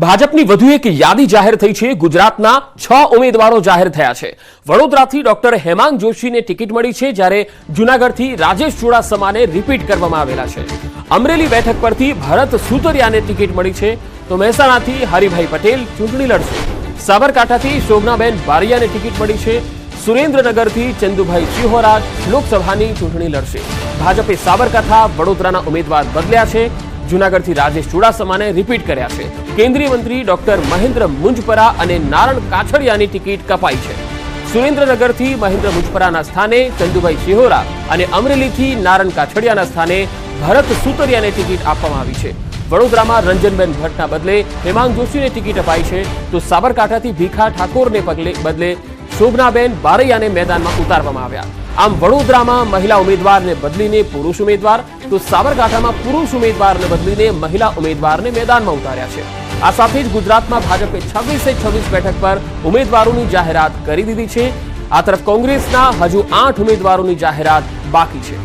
ભાજપની વધુ એક યાદી જાહેર થઈ છે। ગુજરાતના 6 ઉમેદવારો જાહેર થયા છે। વડોદરાથી ડોક્ટર હેમાંગ જોશીને ટિકિટ મળી છે, જ્યારે જૂનાગઢથી રાજેશ ચુડાસમાને રિપીટ કરવામાં આવેલા છે। અમરેલી બેઠક પરથી ભરત સુતરિયાને ટિકિટ મળી છે, તો મહેસાણાથી હરિભાઈ પટેલ ચૂંટણી લડશે। સાબરકાંઠાથી શોભનાબેન બારૈયાને ટિકિટ મળી છે। સુરેન્દ્રનગરથી ચંદુભાઈ ચિહોરા લોકસભાની ચૂંટણી લડશે। ભાજપે સાબરકાંઠા વડોદરાના ઉમેદવાર બદલ્યા છે। જૂનાગઢથી રાજેશ ચુડાસમાને રિપીટ કર્યા છે। કેન્દ્રીય મંત્રી ડોક્ટર મહેન્દ્ર મુંજપરા અને નારણ કાછડિયાની ટિકિટ કપાઈ છે। સુરેન્દ્રનગરથી મહેન્દ્ર મુંજપરાના સ્થાને ચંદુભાઈ ચિહોરા અને અમરેલીથી નારણ કાછડિયાના સ્થાને ભરત સુતરિયાને ટિકિટ આપવામાં આવી છે। વડોદરામાં રંજનબેન ભટ્ટના બદલે હેમાંગ જોશીને ટિકિટ અપાઈ છે, તો સાબરકાંઠાથી ભીખા ઠાકોરને બદલે શોભનાબેન બારૈયાને મેદાનમાં ઉતારવામાં આવ્યા। આમ વડોદરામાં મહિલા ઉમેદવારને બદલીને પુરુષ ઉમેદવાર, તો સાબરકાંઠામાં પુરુષ ઉમેદવારને બદલીને મહિલા ઉમેદવારને મેદાનમાં ઉતાર્યા છે। આ સાથે જ ગુજરાતમાં ભાજપે 26 બેઠક પર ઉમેદવારોની જાહેરાત કરી દીધી છે। આ તરફ કોંગ્રેસના હજુ 8 ઉમેદવારોની જાહેરાત બાકી છે।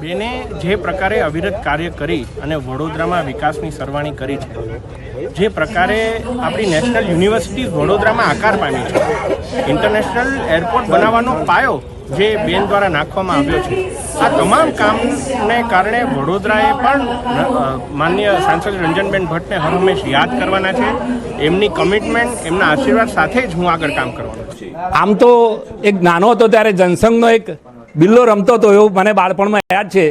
બેને જે પ્રકારે અવિરત કાર્ય કરી અને વડોદરામાં વિકાસની સરવાણી કરી છે, જે પ્રકારે આપણી નેશનલ યુનિવર્સિટી વડોદરામાં આકાર પામી છે, ઇન્ટરનેશનલ એરપોર્ટ બનાવવાનો પાયો જે બેન દ્વારા નાખવામાં આવ્યો છે, આ તમામ કામને કારણે વડોદરાએ પણ માનનીય સાંસદ રંજનબેન ભટ્ટને હર હંમેશ યાદ કરવાના છે। એમની કમિટમેન્ટ, એમના આશીર્વાદ સાથે જ હું આગળ કામ કરવાનો છું। આમ તો એક નાનો હતો ત્યારે જનસંઘનો એક બિલ્લો રમતો હતો, એવું મને બાળપણમાં યાદ છે।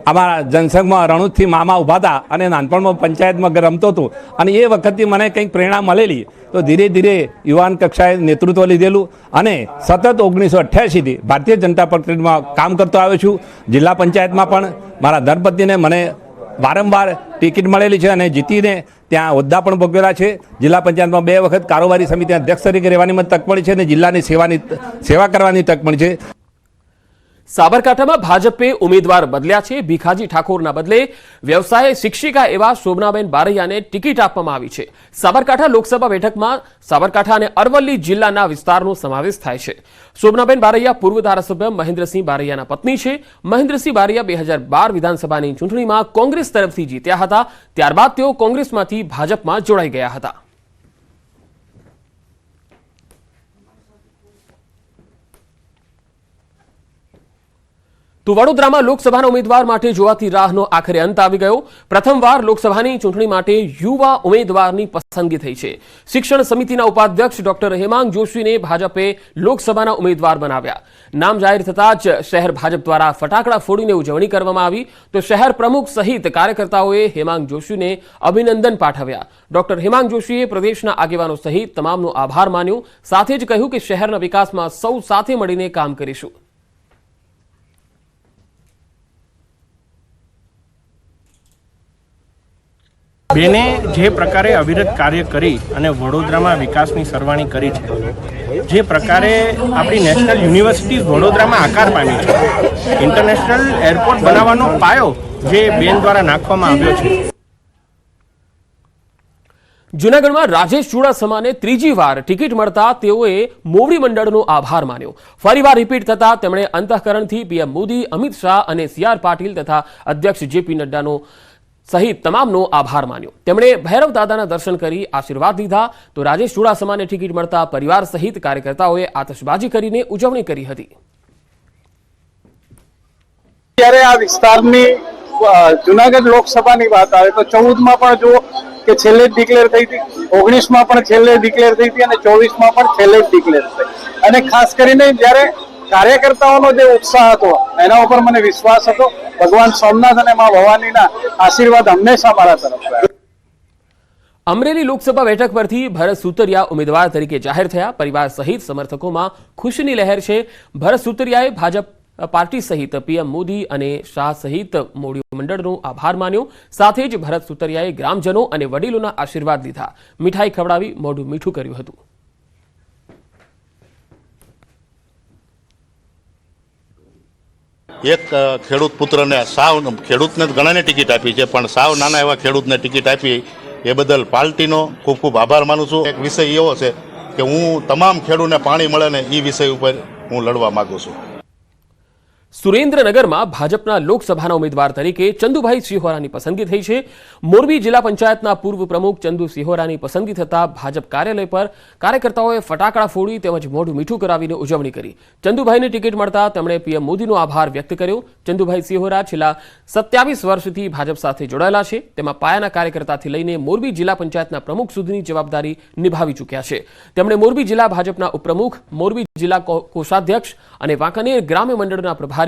અમારા જનસંઘમાં રણુજથી મામા ઊભા હતા અને નાનપણમાં પંચાયતમાં રમતો હતો, અને એ વખતથી મને કંઈક પ્રેરણા મળેલી, તો ધીરે ધીરે યુવાન કક્ષાએ નેતૃત્વ લીધેલું અને સતત 1988થી ભારતીય જનતા પાર્ટીમાં કામ કરતો આવ્યો છું। જિલ્લા પંચાયતમાં પણ મારા ધર્મપત્નીને મને વારંવાર ટિકિટ મળેલી છે અને જીતીને ત્યાં હોદ્દા પણ ભોગવેલા છે। જિલ્લા પંચાયતમાં 2 વખત કારોબારી સમિતિ અધ્યક્ષ તરીકે રહેવાની મને તક મળી છે અને જિલ્લાની સેવા કરવાની તક મળી છે। સાબરકાંઠામાં ભાજપે ઉમેદવાર બદલ્યા છે। ભીખાજી ઠાકોરના બદલે વ્યવસાય શિક્ષિકા એવા શોભનાબેન બારૈયાને ટિકિટ આપવામાં આવી છે। સાબરકાંઠા લોકસભા બેઠકમાં સાબરકાંઠા અને અરવલ્લી જિલ્લાના વિસ્તારનો સમાવેશ થાય છે। શોભનાબેન બારૈયા પૂર્વ ધારાસભ્ય મહેન્દ્રસિંહ બારૈયાના પત્ની છે। મહેન્દ્રસિંહ બારૈયા 2012 વિધાનસભાની ચૂંટણીમાં કોંગ્રેસ તરફથી જીત્યા હતા, ત્યારબાદ તેઓ કોંગ્રેસમાંથી ભાજપમાં જોડાઈ ગયા હતા। તો વડોદરામાં લોકસભાના ઉમેદવાર માટે જોવાતી રાહનો આખરે અંત આવી ગયો। પ્રથમવાર લોકસભાની ચૂંટણી માટે યુવા ઉમેદવારની પસંદગી થઈ છે। શિક્ષણ સમિતિના ઉપાધ્યક્ષ ડોક્ટર હેમાંગ જોશીને ભાજપે લોકસભાના ઉમેદવાર બનાવ્યા। નામ જાહેર થતાં જ શહેર ભાજપ દ્વારા ફટાકડા ફોડીને ઉજવણી કરવામાં આવી, તો શહેર પ્રમુખ સહિત કાર્યકર્તાઓએ હેમાંગ જોશીને અભિનંદન પાઠવ્યા। ડોક્ટર હેમાંગ જોશીએ પ્રદેશના આગેવાનો સહિત તમામનો આભાર માન્યો, સાથે જ કહ્યું કે શહેરના વિકાસમાં સૌ સાથે મળીને કામ કરીશું। બેને જે પ્રકારે અવિરત કાર્ય કરી અને વડોદરામાં વિકાસની સરવાણી કરી છે, જે પ્રકારે આપણી નેશનલ યુનિવર્સિટી વડોદરામાં આકાર પામી છે, ઇન્ટરનેશનલ એરપોર્ટ બનાવવાનો પાયો જે બેન દ્વારા નાખવામાં આવ્યો છે। જૂનાગઢમાં રાજેશ ચુડાસમાને ત્રીજી વાર ટિકિટ મળતા તેઓએ મોવડી મંડળનો આભાર માન્યો। ફરીવાર રિપીટ થતા તેમણે અંતઃકરણથી પીએમ મોદી, અમિત શાહ અને CR પાટીલ તથા અધ્યક્ષ JP નડ્ડાનો સહિત તમામનો આભાર માન્યો। તેમણે ભૈરવ દાદાના દર્શન કરી આશીર્વાદ લીધા, તો રાજેશ ચુડાસમાને ટિકિટ મળતા પરિવાર સહિત કાર્યકર્તાઓએ આતશબાજી કરીને ઉજવણી કરી હતી। ત્યારે આ વિસ્તારની જૂનાગઢ લોકસભાની વાત આવે તો 14માં પણ જુઓ કે છેલ્લે જ ડિક્લેર થઈ હતી, 19માં પણ છેલ્લે ડિક્લેર થઈ હતી અને 24માં પણ છેલ્લે જ ડિક્લેર થઈ। અને ખાસ કરીને જ્યારે કાર્યકર્તાઓનો જે ઉત્સાહ હતો એના ઉપર મને વિશ્વાસ હતો। ભગવાન સોમનાથ અને મા ભવાનીના આશીર્વાદ હંમેશા મારા તરફ રહ્યા। અમરેલી લોકસભા બેઠક પરથી ભરત સુતરિયા ઉમેદવાર તરીકે જાહેર થયા। પરિવાર સહિત સમર્થકોમાં ખુશીની લહેર છે। ભરત સુતરિયાએ ભાજપ પાર્ટી સહિત પીએમ મોદી અને શાહ સહિત મોવડી મંડળનો આભાર માન્યો। સાથે જ ભરત સુતરિયાએ ગ્રામજનો અને વડીલોના આશીર્વાદ લીધા, મીઠાઈ ખવડાવી મોઢું મીઠું કર્યું હતું। એક ખેડૂત પુત્રને સાવ ખેડૂતને ઘણાને ટિકિટ આપી છે, પણ સાવ નાના એવા ખેડૂતને ટિકિટ આપી એ બદલ પાર્ટીનો ખૂબ ખૂબ આભાર માનું છું। એક વિષય એવો છે કે હું તમામ ખેડૂતને પાણી મળે ને એ વિષય ઉપર હું લડવા માંગુ છું। સુરેન્દ્રનગરમાં ભાજપના લોકસભાના ઉમેદવાર તરીકે ચંદુભાઈ સિહોરાની પસંદગી થઈ છે. મોરબી જિલ્લા પંચાયતના પૂર્વ પ્રમુખ ચંદુ સિહોરાની પસંદગી થતા ભાજપ કાર્યાલય પર કાર્યકર્તાઓએ ફટાકડા ફોડી તેમજ મોઢું મીઠું કરાવીને ઉજવણી કરી. ચંદુભાઈને ટિકિટ મળતા તેમણે પીએમ મોદીનો આભાર વ્યક્ત કર્યો. ચંદુભાઈ સિહોરા છેલ્લા 27 વર્ષથી ભાજપ સાથે જોડાયેલા છે. તેમાં પાયાના કાર્યકર્તાથી લઈને મોરબી જિલ્લા પંચાયતના પ્રમુખ સુધીની જવાબદારી નિભાવી ચૂક્યા છે. તેમણે મોરબી જિલ્લા ભાજપના ઉપપ્રમુખ, મોરબી જિલ્લા કોષાધ્યક્ષ અને વાંકાનેર ગ્રામ્ય મંડળના પ્રભારી,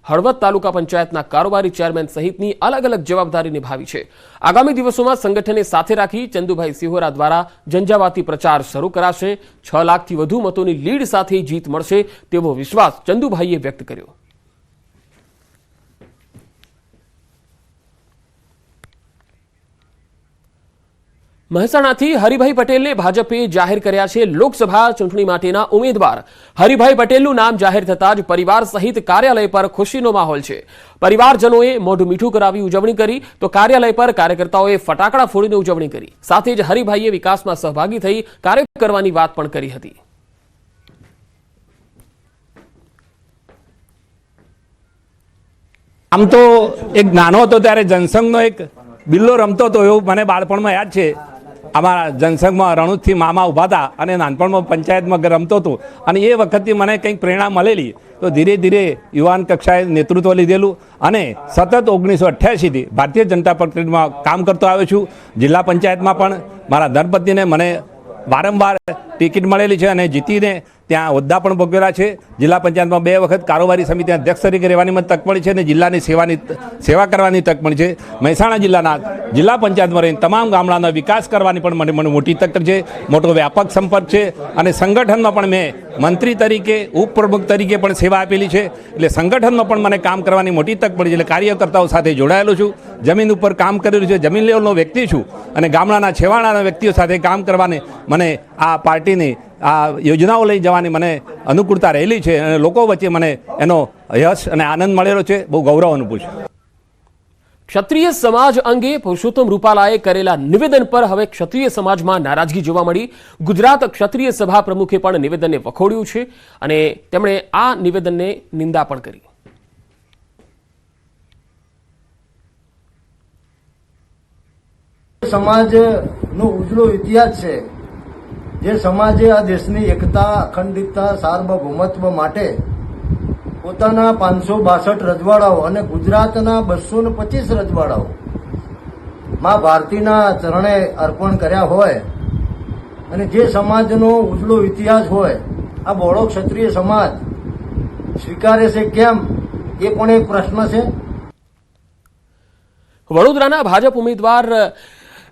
હળવદ તાલુકા પંચાયતના કારોબારી ચેરમેન સહિતની અલગ અલગ જવાબદારી નિભાવી છે. આગામી દિવસોમાં સંગઠનને સાથે રાખી ચંદુભાઈ સિહોરા દ્વારા ઝંઝાવાતી પ્રચાર શરૂ કરાશે. 6 લાખથી વધુ મતોની લીડ સાથે જીત મળશે તેવો વિશ્વાસ ચંદુભાઈએ વ્યક્ત કર્યો. મહેસાણાથી હરિભાઈ પટેલને ભાજપે જાહેર કર્યા છે લોકસભા ચૂંટણી માટેના ઉમેદવાર. હરિભાઈ પટેલનું નામ જાહેર થતાં જ પરિવાર સહિત કાર્યાલય પર ખુશીનો માહોલ છે. પરિવારજનોએ મોઢું મીઠું કરાવી ઉજવણી કરી તો કાર્યાલય પર કાર્યકર્તાઓએ ફટાકડા ફોડીને ઉજવણી કરી. સાથે જ હરિભાઈએ વિકાસમાં સહભાગી થઈ કાર્ય કરવાની વાત પણ કરી હતી. આમ તો એક નાનો હતો ત્યારે જનસંઘનો એક બિલ્લો રમતો હતો એવું મને બાળપણમાં યાદ છે. અમારા જનસંઘમાં રણુજથી મામા ઊભા હતા અને નાનપણમાં પંચાયતમાં રમતો હતો અને એ વખતથી મને કંઈક પ્રેરણા મળેલી. તો ધીરે ધીરે યુવાન કક્ષાએ નેતૃત્વ લીધેલું અને સતત 1988થી ભારતીય જનતા પાર્ટીમાં કામ કરતો આવ્યો છું. જિલ્લા પંચાયતમાં પણ મારા ધર્મપત્નીને મને વારંવાર ટિકિટ મળેલી છે અને જીતીને ત્યાં હોદ્દા પણ ભોગવેલા છે. જિલ્લા પંચાયતમાં 2 વખત કારોબારી સમિતિ અધ્યક્ષ તરીકે રહેવાની મને તક મળી છે અને જિલ્લાની સેવા કરવાની તક મળી છે. મહેસાણા જિલ્લાના જિલ્લા પંચાયતમાં રહીને તમામ ગામડાનો વિકાસ કરવાની પણ મને મોટી તક છે. મોટો વ્યાપક સંપર્ક છે અને સંગઠનમાં પણ મેં મંત્રી તરીકે, ઉપપ્રમુખ તરીકે પણ સેવા આપેલી છે. એટલે સંગઠનમાં પણ મને કામ કરવાની મોટી તક મળી છે. એટલે કાર્યકર્તાઓ સાથે જોડાયેલો છું. જમીન ઉપર કામ કરેલું છે. જમીન લેવલનો વ્યક્તિ છું અને ગામડાના છેવાડાના વ્યક્તિઓ સાથે કામ કરવાની મને આ પાર્ટીની આ યોજનાઓ લઈ જવાની મને અનુકૂળતા રહેલી છે અને લોકો વચ્ચે મને એનો યશ અને આનંદ મળેલો છે. બહુ ગૌરવ અનુભવું છું. ક્ષત્રિય સમાજ અંગે પુરુષોત્તમ રૂપાલાએ કરેલા નિવેદન પર હવે ક્ષત્રિય સમાજમાં નારાજગી જોવા મળી. ગુજરાત ક્ષત્રિય સભા પ્રમુખે પણ નિવેદનને વખોડ્યું છે અને તેમણે આ નિવેદનને નિંદા પણ કરી. સમાજનો ઉજળો ઇતિહાસ છે. જે સમાજે આ દેશની એકતા, અખંડિતતા, સાર્વભૌમત્વ માટે પોતાના 562 રજવાડાઓ અને ગુજરાતના 225 રજવાડાઓ માં ભારતીના ચરણે અર્પણ કર્યા હોય અને જે સમાજનો ઉજળો ઇતિહાસ હોય આ બહોળો ક્ષત્રિય સમાજ સ્વીકારે છે કેમ, એ પણ એક પ્રશ્ન છે. વડોદરાના ભાજપ ઉમેદવાર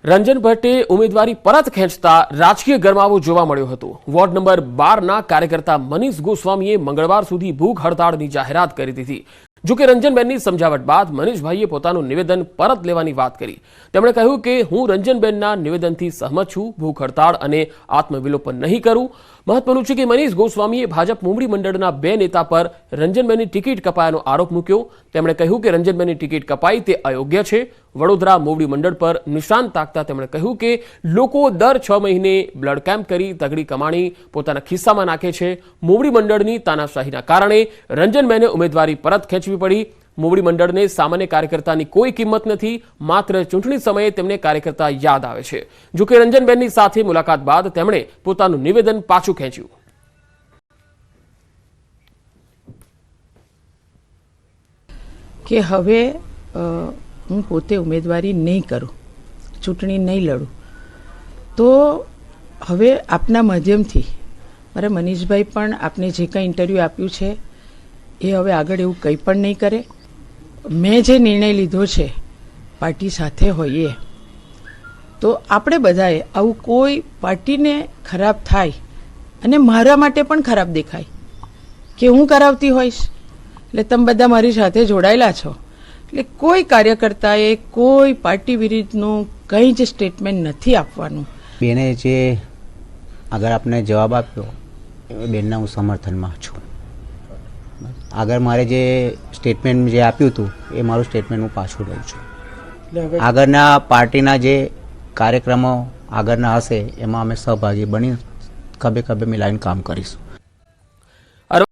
રંજન ભટ્ટે ઉમેદવારી પરત ખેંચતા રાજકીય ગરમાવો જોવા મળ્યો હતો. વોર્ડ નંબર 12ના કાર્યકર્તા મનીષ ગોસ્વામીએ મંગળવાર સુધી ભૂખ હડતાળની જાહેરાત કરી દીધી. જોકે રંજનબેનની સમજાવટ બાદ મનીષભાઈએ પોતાનું નિવેદન પરત લેવાની વાત કરી. તેમણે કહ્યું કે હું રંજનબેનના નિવેદનથી સહમત છું. ભૂખ હડતાળ અને આત્મવિલોપન નહીં કરું. મહત્વનું છે કે મનીષ ગોસ્વામીએ ભાજપ મોવડી મંડળના 2 નેતા પર રંજનબેનની ટિકિટ કપાયાનો આરોપ મૂક્યો. તેમણે કહ્યું કે રંજનબેનની ટિકિટ કપાઈ તે અયોગ્ય છે. વડોદરા મોવડી મંડળ પર નિશાન તાકતા તેમણે કહ્યું કે લોકો દર 6 મહિને બ્લડ કેમ્પ કરી તગડી કમાણી પોતાના ખિસ્સામાં નાખે છે. મોવડી મંડળની તાનાશાહીના કારણે રંજનબેને ઉમેદવારી પરત ખેંચવી પડી. મોવડી મંડળને સામાન્ય કાર્યકર્તાની કોઈ કિંમત નથી. માત્ર ચૂંટણી સમયે તેમને કાર્યકર્તા યાદ આવે છે. જોકે રંજનબેનની સાથે મુલાકાત બાદ તેમણે પોતાનું નિવેદન પાછું ખેંચ્યું. કે હવે હું પોતે ઉમેદવારી નહીં કરું, ચૂંટણી નહીં લડું. તો હવે આપના માધ્યમથી મારા મનીષભાઈ પણ આપને જે કંઈ ઇન્ટરવ્યૂ આપ્યું છે એ હવે આગળ એવું કંઈ પણ નહીં કરે. મેં જે નિર્ણય લીધો છે પાર્ટી સાથે હોઈએ તો આપણે બધાએ આવું કોઈ પાર્ટીને ખરાબ થાય અને મારા માટે પણ ખરાબ દેખાય કે હું કરાવતી હોઈશ. એટલે તમે બધા મારી સાથે જોડાયેલા છો. એટલે કોઈ કાર્યકર્તાએ કોઈ પાર્ટી વિરુદ્ધનું કંઈ જ સ્ટેટમેન્ટ નથી આપવાનું. બેને જે આગળ આપને જવાબ આપ્યો એ બેનના હું સમર્થનમાં છું. આગળ મારે જે સ્ટેટમેન્ટ જે આપ્યું હતું એ મારું સ્ટેટમેન્ટ હું પાછું લઉં છું. આગળના પાર્ટીના જે કાર્યક્રમો આગળના હશે એમાં અમે સહભાગી બની ખભે ખભે મિલાવીને કામ કરીશું.